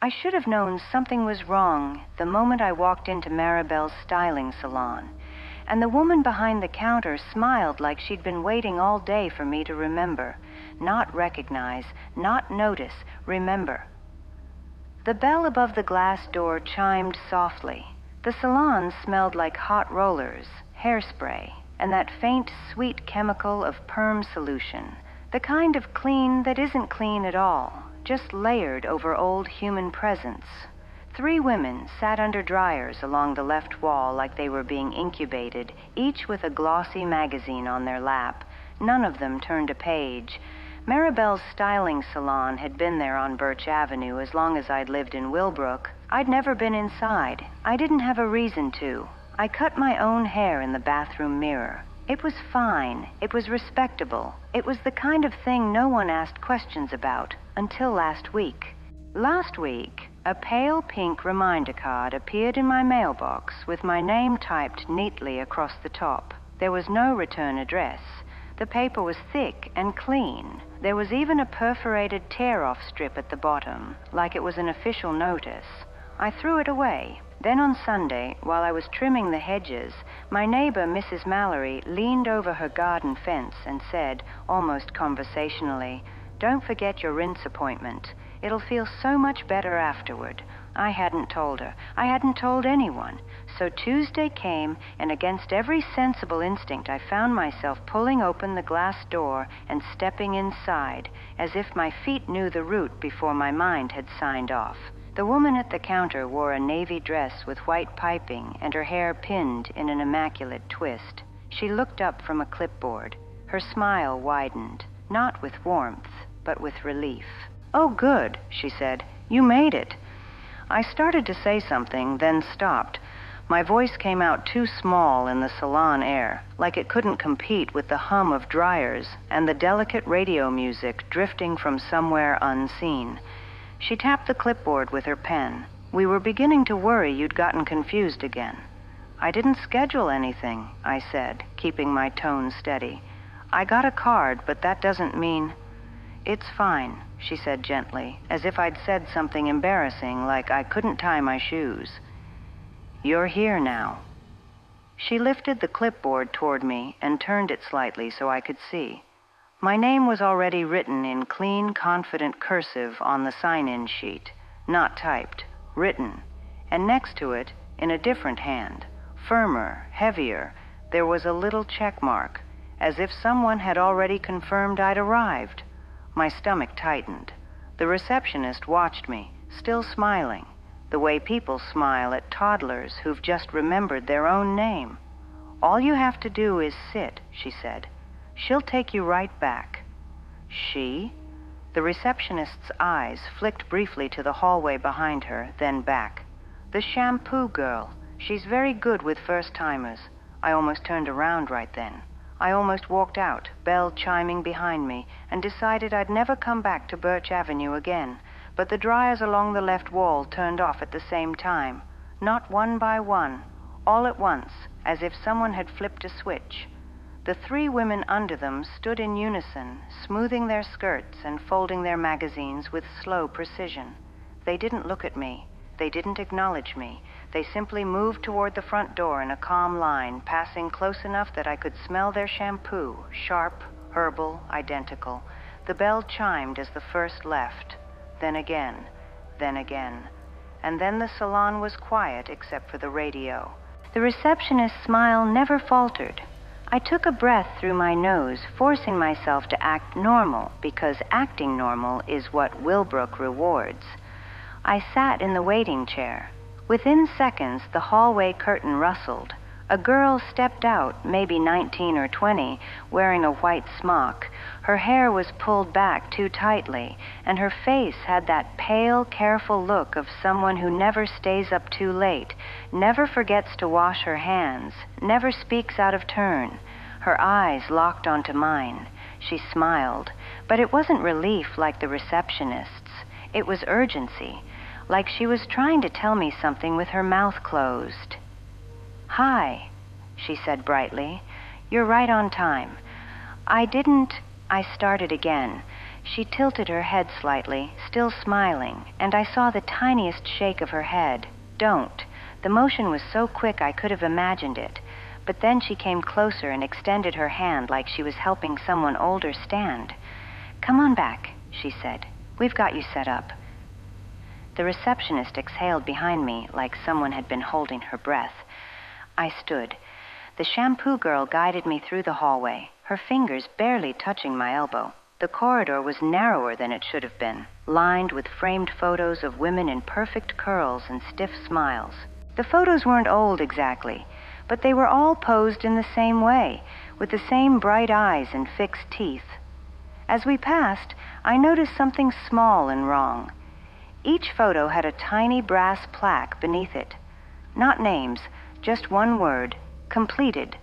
I should have known something was wrong the moment I walked into Maribel's styling salon, and the woman behind the counter smiled like she'd been waiting all day for me to remember, not recognize, not notice, remember. The bell above the glass door chimed softly. The salon smelled like hot rollers, hairspray, and that faint, sweet chemical of perm solution, the kind of clean that isn't clean at all, just layered over old human presence. 3 women sat under dryers along the left wall like they were being incubated, each with a glossy magazine on their lap. None of them turned a page. Maribel's styling salon had been there on Birch Avenue as long as I'd lived in Wilbrooke. I'd never been inside. I didn't have a reason to. I cut my own hair in the bathroom mirror. It was fine. It was respectable. It was the kind of thing no one asked questions about, until last week. Last week, a pale pink reminder card appeared in my mailbox with my name typed neatly across the top. There was no return address. The paper was thick and clean. There was even a perforated tear-off strip at the bottom, like it was an official notice. I threw it away. Then on Sunday, while I was trimming the hedges, my neighbor, Mrs. Mallory, leaned over her garden fence and said, almost conversationally, "Don't forget your rinse appointment. It'll feel so much better afterward." I hadn't told her. I hadn't told anyone. So Tuesday came, and against every sensible instinct, I found myself pulling open the glass door and stepping inside, as if my feet knew the route before my mind had signed off. The woman at the counter wore a navy dress with white piping and her hair pinned in an immaculate twist. She looked up from a clipboard. Her smile widened, not with warmth, but with relief. "Oh, good," she said. "You made it." I started to say something, then stopped. My voice came out too small in the salon air, like it couldn't compete with the hum of dryers and the delicate radio music drifting from somewhere unseen. She tapped the clipboard with her pen. "We were beginning to worry you'd gotten confused again." "I didn't schedule anything," I said, keeping my tone steady. "I got a card, but that doesn't mean—" "It's fine," she said gently, as if I'd said something embarrassing, like I couldn't tie my shoes. "You're here now." She lifted the clipboard toward me and turned it slightly so I could see. My name was already written in clean, confident cursive on the sign-in sheet, not typed, written, and next to it, in a different hand, firmer, heavier, there was a little check mark, as if someone had already confirmed I'd arrived. My stomach tightened. The receptionist watched me, still smiling, the way people smile at toddlers who've just remembered their own name. "All you have to do is sit," she said. "She'll take you right back." She? The receptionist's eyes flicked briefly to the hallway behind her, then back. "The Shampoo girl. She's very good with first-timers." I almost turned around right then. I almost walked out, bell chiming behind me, and decided I'd never come back to Birch Avenue again. But the dryers along the left wall turned off at the same time. Not one by one, all at once, as if someone had flipped a switch. The 3 women under them stood in unison, smoothing their skirts and folding their magazines with slow precision. They didn't look at me. They didn't acknowledge me. They simply moved toward the front door in a calm line, passing close enough that I could smell their shampoo, sharp, herbal, identical. The bell chimed as the first left. Then again, then again. And then the salon was quiet except for the radio. The receptionist's smile never faltered. I took a breath through my nose, forcing myself to act normal, because acting normal is what Wilbrooke rewards. I sat in the waiting chair. Within seconds, the hallway curtain rustled. A girl stepped out, maybe 19 or 20, wearing a white smock. Her hair was pulled back too tightly, and her face had that pale, careful look of someone who never stays up too late, never forgets to wash her hands, never speaks out of turn. Her eyes locked onto mine. She smiled, but it wasn't relief like the receptionist's. It was urgency, like she was trying to tell me something with her mouth closed. "Hi," she said brightly. "You're right on time. I started again. She tilted her head slightly, still smiling, and I saw the tiniest shake of her head. Don't. The motion was so quick I could have imagined it. But then she came closer and extended her hand like she was helping someone older stand. "Come on back," she said. "We've got you set up." The receptionist exhaled behind me like someone had been holding her breath. I stood. The shampoo girl guided me through the hallway, her fingers barely touching my elbow. The corridor was narrower than it should have been, lined with framed photos of women in perfect curls and stiff smiles. The photos weren't old exactly, but they were all posed in the same way, with the same bright eyes and fixed teeth. As we passed, I noticed something small and wrong. Each photo had a tiny brass plaque beneath it. Not names, just one word, completed.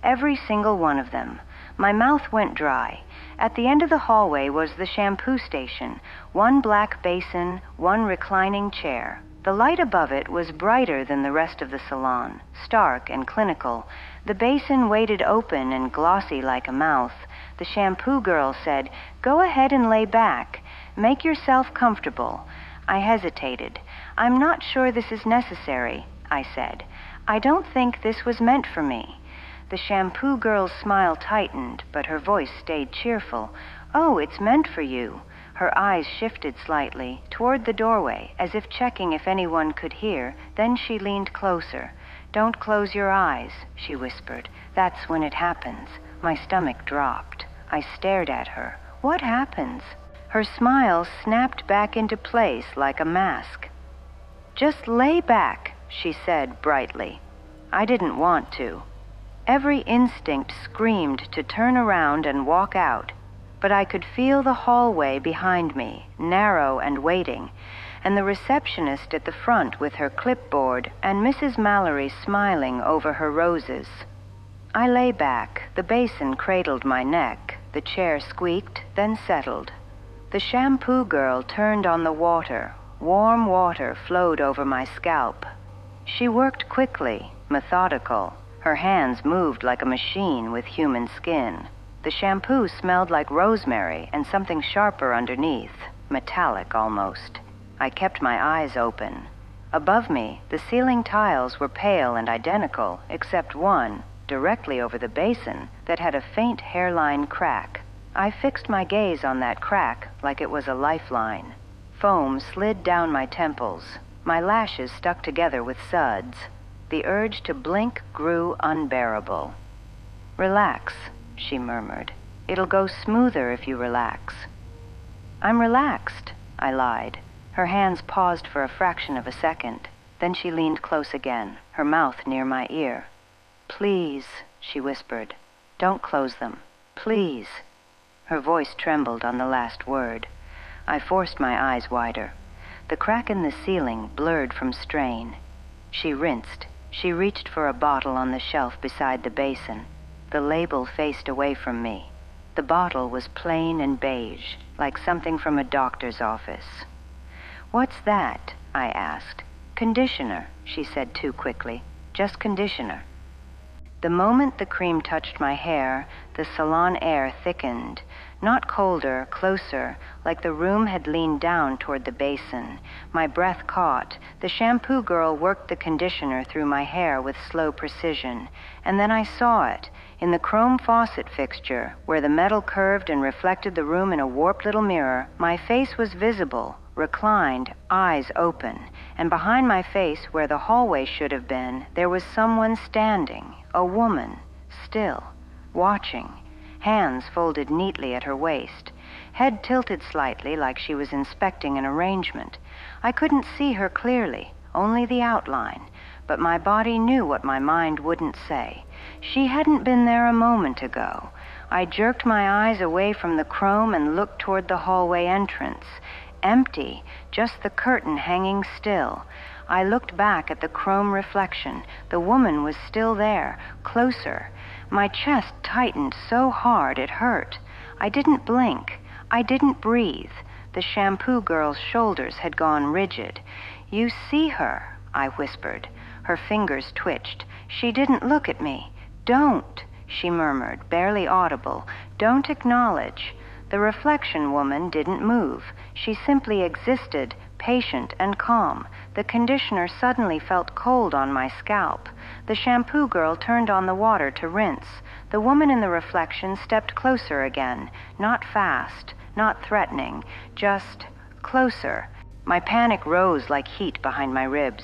Every single one of them. My mouth went dry. At the end of the hallway was the shampoo station, one black basin, one reclining chair. The light above it was brighter than the rest of the salon, stark and clinical. The basin waited open and glossy like a mouth. The shampoo girl said, "Go ahead and lay back. Make yourself comfortable." I hesitated. "I'm not sure this is necessary," I said. "I don't think this was meant for me." The shampoo girl's smile tightened, but her voice stayed cheerful. "Oh, it's meant for you." Her eyes shifted slightly, toward the doorway, as if checking if anyone could hear. Then she leaned closer. "Don't close your eyes," she whispered. "That's when it happens." My stomach dropped. I stared at her. "What happens?" Her smile snapped back into place like a mask. "Just lay back," she said brightly. I didn't want to. Every instinct screamed to turn around and walk out, but I could feel the hallway behind me, narrow and waiting, and the receptionist at the front with her clipboard, and Mrs. Mallory smiling over her roses. I lay back. The basin cradled my neck. The chair squeaked, then settled. The shampoo girl turned on the water. Warm water flowed over my scalp. She worked quickly, methodical. Her hands moved like a machine with human skin. The shampoo smelled like rosemary and something sharper underneath, metallic almost. I kept my eyes open. Above me, the ceiling tiles were pale and identical, except one, directly over the basin, that had a faint hairline crack. I fixed my gaze on that crack like it was a lifeline. Foam slid down my temples. My lashes stuck together with suds. The urge to blink grew unbearable. "Relax," she murmured. "It'll go smoother if you relax." "I'm relaxed," I lied. Her hands paused for a fraction of a second. Then she leaned close again, her mouth near my ear. "Please," she whispered. "Don't close them. Please." Her voice trembled on the last word. I forced my eyes wider. The crack in the ceiling blurred from strain. She rinsed. She reached for a bottle on the shelf beside the basin. The label faced away from me. The bottle was plain and beige, like something from a doctor's office. "What's that?" I asked. "Conditioner," she said too quickly. "Just conditioner." The moment the cream touched my hair, the salon air thickened. Not colder, closer, like the room had leaned down toward the basin. My breath caught. The shampoo girl worked the conditioner through my hair with slow precision. And then I saw it, in the chrome faucet fixture, where the metal curved and reflected the room in a warped little mirror. My face was visible, reclined, eyes open. And behind my face, where the hallway should have been, there was someone standing, a woman, still, watching. Hands folded neatly at her waist, head tilted slightly like she was inspecting an arrangement. I couldn't see her clearly, only the outline, but my body knew what my mind wouldn't say. She hadn't been there a moment ago. I jerked my eyes away from the chrome and looked toward the hallway entrance. Empty, just the curtain hanging still. I looked back at the chrome reflection. The woman was still there, closer. My chest tightened so hard it hurt. I didn't blink. I didn't breathe. The shampoo girl's shoulders had gone rigid. "You see her," I whispered. Her fingers twitched. She didn't look at me. "Don't," she murmured, barely audible. "Don't acknowledge." The reflection woman didn't move. She simply existed, patient and calm. The conditioner suddenly felt cold on my scalp. The shampoo girl turned on the water to rinse. The woman in the reflection stepped closer again, not fast, not threatening, just closer. My panic rose like heat behind my ribs.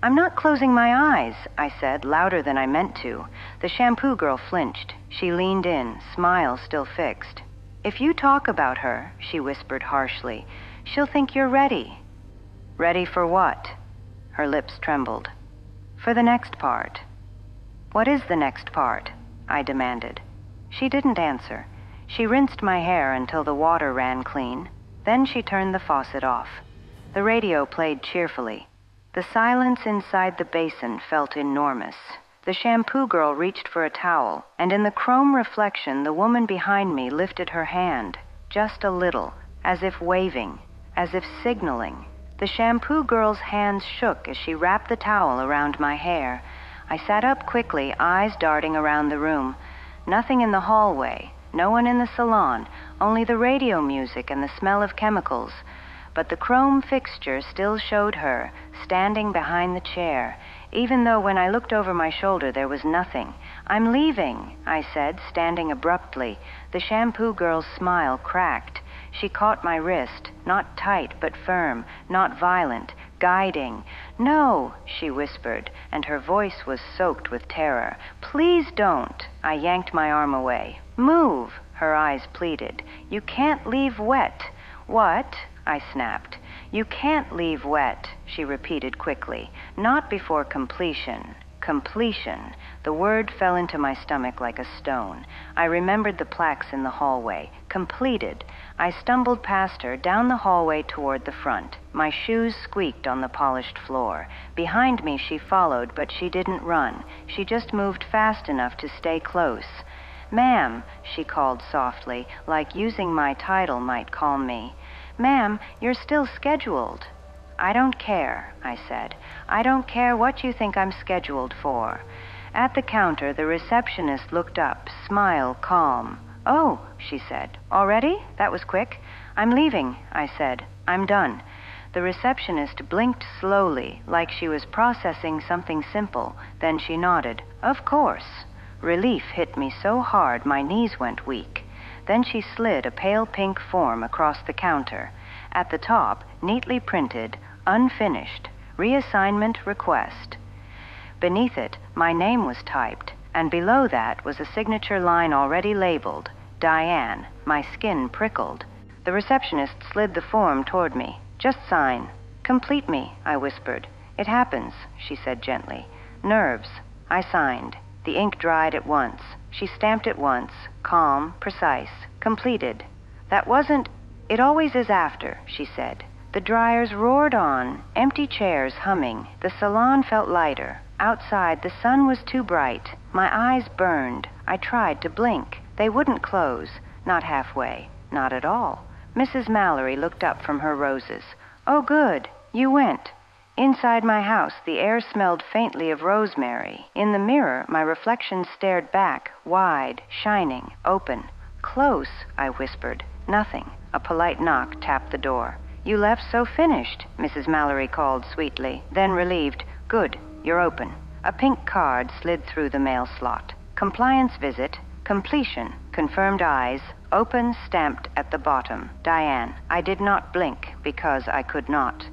"I'm not closing my eyes," I said, louder than I meant to. The shampoo girl flinched. She leaned in, smile still fixed. "If you talk about her," she whispered harshly, "she'll think you're ready." "Ready for what?" Her lips trembled. "For the next part." "What is the next part?" I demanded. She didn't answer. She rinsed my hair until the water ran clean. Then she turned the faucet off. The radio played cheerfully. The silence inside the basin felt enormous. The shampoo girl reached for a towel, and in the chrome reflection, the woman behind me lifted her hand, just a little, as if waving, as if signaling. The shampoo girl's hands shook as she wrapped the towel around my hair. I sat up quickly, eyes darting around the room. Nothing in the hallway, no one in the salon, only the radio music and the smell of chemicals. But the chrome fixture still showed her, standing behind the chair, even though when I looked over my shoulder there was nothing. "I'm leaving," I said, standing abruptly. The shampoo girl's smile cracked. She caught my wrist, not tight but firm, not violent, guiding. "No," she whispered, and her voice was soaked with terror. "Please don't." I yanked my arm away. "Move," her eyes pleaded. "You can't leave wet." "What?" I snapped. "You can't leave wet," she repeated quickly. "Not before completion." Completion. The word fell into my stomach like a stone. I remembered the plaques in the hallway. Completed. I stumbled past her, down the hallway toward the front. My shoes squeaked on the polished floor. Behind me she followed, but she didn't run. She just moved fast enough to stay close. "Ma'am," she called softly, like using my title might calm me. "Ma'am, you're still scheduled." "I don't care," I said. "I don't care what you think I'm scheduled for." At the counter, the receptionist looked up, smile calm. "Oh," she said. "Already? That was quick." "I'm leaving," I said. "I'm done." The receptionist blinked slowly, like she was processing something simple. Then she nodded. "Of course." Relief hit me so hard my knees went weak. Then she slid a pale pink form across the counter. At the top, neatly printed, "Unfinished, reassignment request." Beneath it, my name was typed, and below that was a signature line already labeled, "Diane." My skin prickled. The receptionist slid the form toward me. "Just sign." "Complete me," I whispered. "It happens," she said gently. "Nerves." I signed. The ink dried at once. She stamped it once, calm, precise, completed. "That wasn't... It always is after," she said. The dryers roared on, empty chairs humming. The salon felt lighter. Outside, the sun was too bright. My eyes burned. I tried to blink. They wouldn't close. Not halfway. Not at all. Mrs. Mallory looked up from her roses. "Oh, good. You went." Inside my house, the air smelled faintly of rosemary. In the mirror, my reflection stared back, wide, shining, open. "Close," I whispered. Nothing. A polite knock tapped the door. "You left so finished," Mrs. Mallory called sweetly, then relieved. "Good, you're open." A pink card slid through the mail slot. "Compliance visit, completion, confirmed eyes, open stamped at the bottom. Diane." I did not blink because I could not.